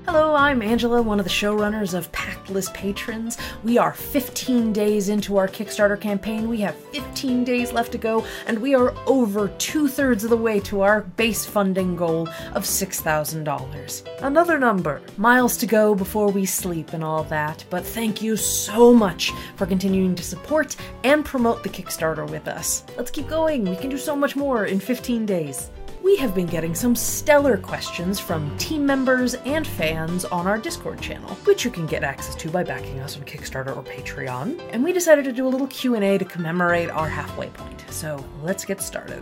Hello, I'm Angela, one of the showrunners of Pactless Patrons. We are 15 days into our Kickstarter campaign. We have 15 days left to go, and we are over 2/3 of the way to our base funding goal of $6,000. Another number. Miles to go before we sleep and all that, but thank you so much for continuing to support and promote the Kickstarter with us. Let's keep going. We can do so much more in 15 days. We have been getting some stellar questions from team members and fans on our Discord channel, which you can get access to by backing us on Kickstarter or Patreon, and we decided to do a little Q&A to commemorate our halfway point, so let's get started.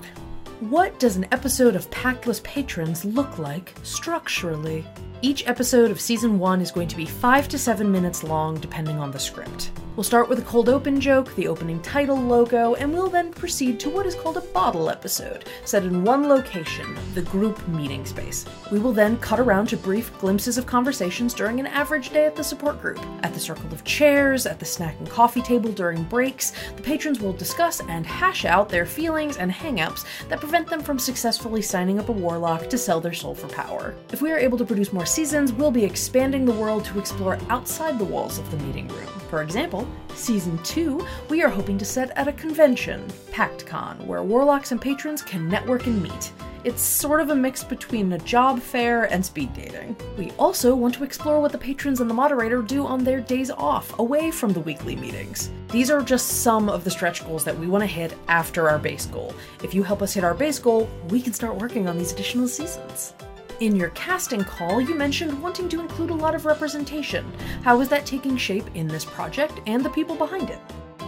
What does an episode of Pactless Patrons look like structurally? Each episode of Season 1 is going to be 5 to 7 minutes long, depending on the script. We'll start with a cold open joke, the opening title logo, and we'll then proceed to what is called a bottle episode, set in one location, the group meeting space. We will then cut around to brief glimpses of conversations during an average day at the support group. At the circle of chairs, at the snack and coffee table during breaks, the patrons will discuss and hash out their feelings and hang-ups that prevent them from successfully signing up a warlock to sell their soul for power. If we are able to produce more seasons, we'll be expanding the world to explore outside the walls of the meeting room. For example, Season 2, we are hoping to set at a convention, PactCon, where warlocks and patrons can network and meet. It's sort of a mix between a job fair and speed dating. We also want to explore what the patrons and the moderator do on their days off, away from the weekly meetings. These are just some of the stretch goals that we want to hit after our base goal. If you help us hit our base goal, we can start working on these additional seasons. In your casting call, you mentioned wanting to include a lot of representation. How is that taking shape in this project and the people behind it?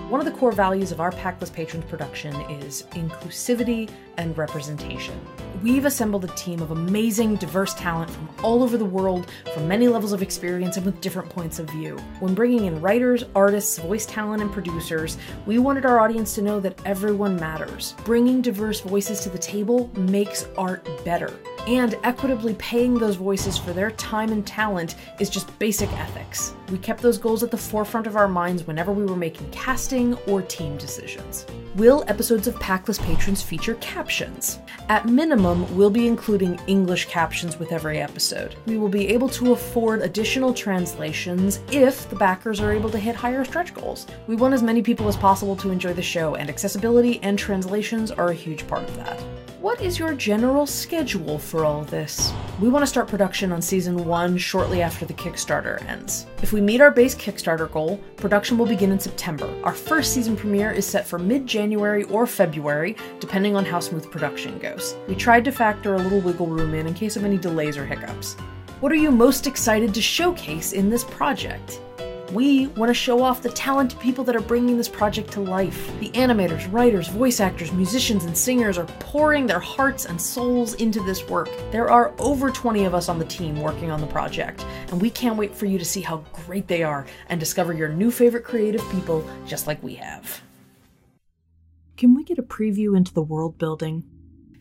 One of the core values of our Pactless Patrons production is inclusivity and representation. We've assembled a team of amazing, diverse talent from all over the world, from many levels of experience and with different points of view. When bringing in writers, artists, voice talent, and producers, we wanted our audience to know that everyone matters. Bringing diverse voices to the table makes art better. And equitably paying those voices for their time and talent is just basic ethics. We kept those goals at the forefront of our minds whenever we were making casting or team decisions. Will episodes of Pactless Patrons feature captions? At minimum, we'll be including English captions with every episode. We will be able to afford additional translations if the backers are able to hit higher stretch goals. We want as many people as possible to enjoy the show, and accessibility and translations are a huge part of that. What is your general schedule for all this? We want to start production on Season 1 shortly after the Kickstarter ends. If we meet our base Kickstarter goal, production will begin in September. Our first season premiere is set for mid-January or February, depending on how smooth production goes. We tried to factor a little wiggle room in case of any delays or hiccups. What are you most excited to showcase in this project? We want to show off the talented people that are bringing this project to life. The animators, writers, voice actors, musicians, and singers are pouring their hearts and souls into this work. There are over 20 of us on the team working on the project, and we can't wait for you to see how great they are and discover your new favorite creative people just like we have. Can we get a preview into the world building?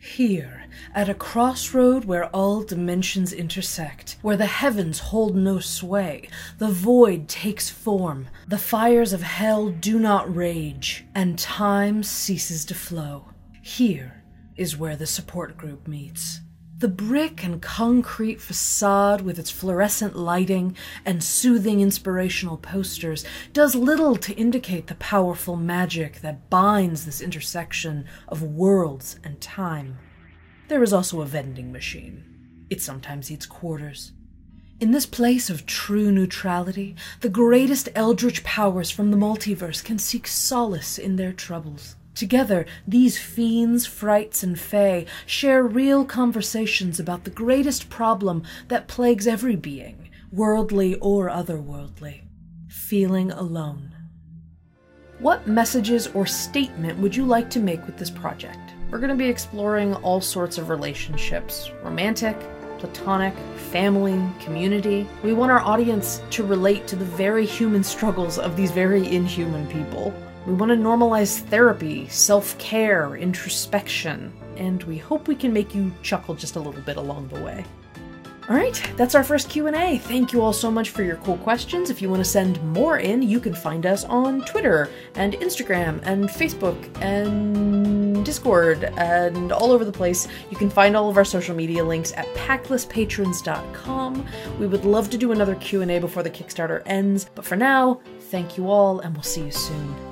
Here, at a crossroad where all dimensions intersect, where the heavens hold no sway, the void takes form, the fires of hell do not rage, and time ceases to flow. Here is where the support group meets. The brick and concrete facade with its fluorescent lighting and soothing inspirational posters does little to indicate the powerful magic that binds this intersection of worlds and time. There is also a vending machine. It sometimes eats quarters. In this place of true neutrality, the greatest eldritch powers from the multiverse can seek solace in their troubles. Together, these fiends, frights, and fae share real conversations about the greatest problem that plagues every being, worldly or otherworldly: feeling alone. What messages or statement would you like to make with this project? We're going to be exploring all sorts of relationships: romantic, platonic, family, community. We want our audience to relate to the very human struggles of these very inhuman people. We want to normalize therapy, self-care, introspection, and we hope we can make you chuckle just a little bit along the way. Alright, that's our first Q&A. Thank you all so much for your cool questions. If you want to send more in, you can find us on Twitter and Instagram and Facebook and Discord and all over the place. You can find all of our social media links at pactlesspatrons.com. We would love to do another Q&A before the Kickstarter ends, but for now, thank you all and we'll see you soon.